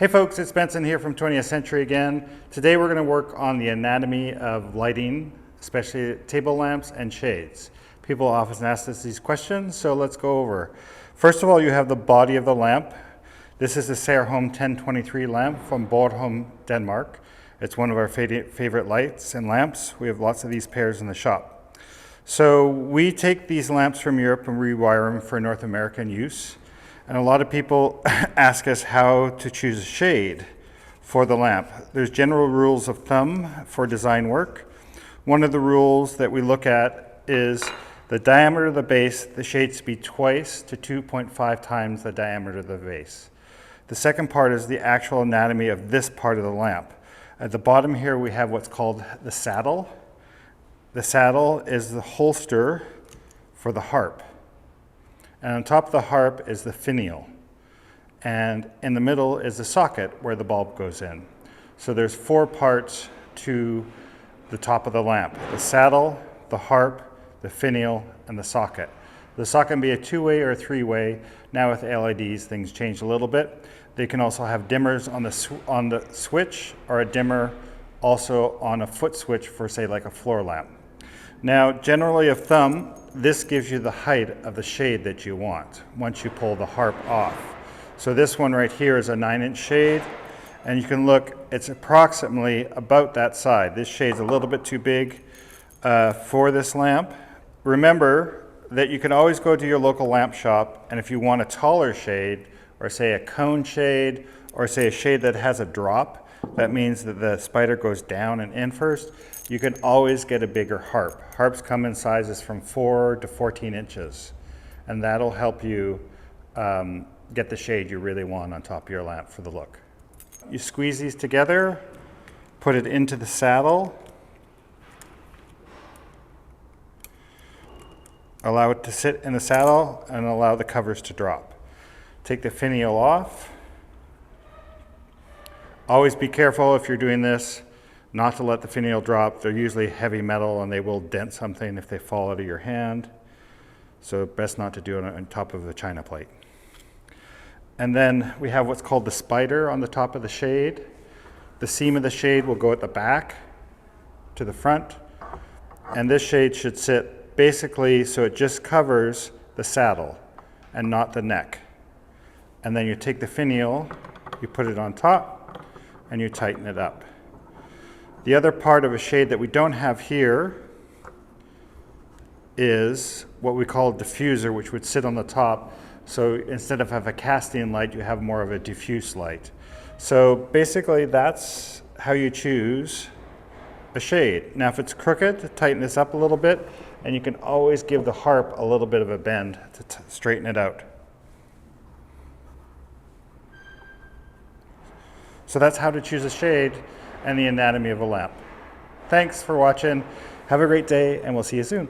Hey folks, it's Benson here from 20th Century again. Today we're going to work on the anatomy of lighting, especially table lamps and shades. People often ask us these questions, so let's go over. First of all, you have the body of the lamp. This is the Serholm 1023 lamp from Bornholm, Denmark. It's one of our favorite lights and lamps. We have lots of these pairs in the shop. So we take these lamps from Europe and rewire them for North American use. And a lot of people ask us how to choose a shade for the lamp. There's general rules of thumb for design work. One of the rules that we look at is the diameter of the base, the shade should be twice to 2.5 times the diameter of the base. The second part is the actual anatomy of this part of the lamp. At the bottom here we have what's called the saddle. The saddle is the holster for the harp. And on top of the harp is the finial. And in the middle is the socket where the bulb goes in. So there's 4 parts to the top of the lamp: the saddle, the harp, the finial, and the socket. The socket can be a 2-way or a 3-way. Now with LEDs, things change a little bit. They can also have dimmers on the switch, or a dimmer also on a foot switch for, say, like a floor lamp. Now, generally of thumb, this gives you the height of the shade that you want once you pull the harp off. So this one right here is a 9-inch shade, and you can look, it's approximately about that side. This shade's a little bit too big for this lamp. Remember that you can always go to your local lamp shop, and if you want a taller shade, or say a cone shade, or say a shade that has a drop, that means that the spider goes down and in first, you can always get a bigger harp. Harps come in sizes from 4 to 14 inches, and that'll help you get the shade you really want on top of your lamp for the look. You squeeze these together, put it into the saddle, allow it to sit in the saddle, and allow the covers to drop. Take the finial off. Always be careful if you're doing this not to let the finial drop. They're usually heavy metal and they will dent something if they fall out of your hand. So best not to do it on top of a china plate. And then we have what's called the spider on the top of the shade. The seam of the shade will go at the back to the front. And this shade should sit basically so it just covers the saddle and not the neck. And then you take the finial, you put it on top, and you tighten it up. The other part of a shade that we don't have here is what we call a diffuser, which would sit on the top. So instead of have a casting light, you have more of a diffuse light. So basically that's how you choose a shade. Now if it's crooked, tighten this up a little bit, and you can always give the harp a little bit of a bend to straighten it out. So that's how to choose a shade and the anatomy of a lamp. Thanks for watching. Have a great day, and we'll see you soon.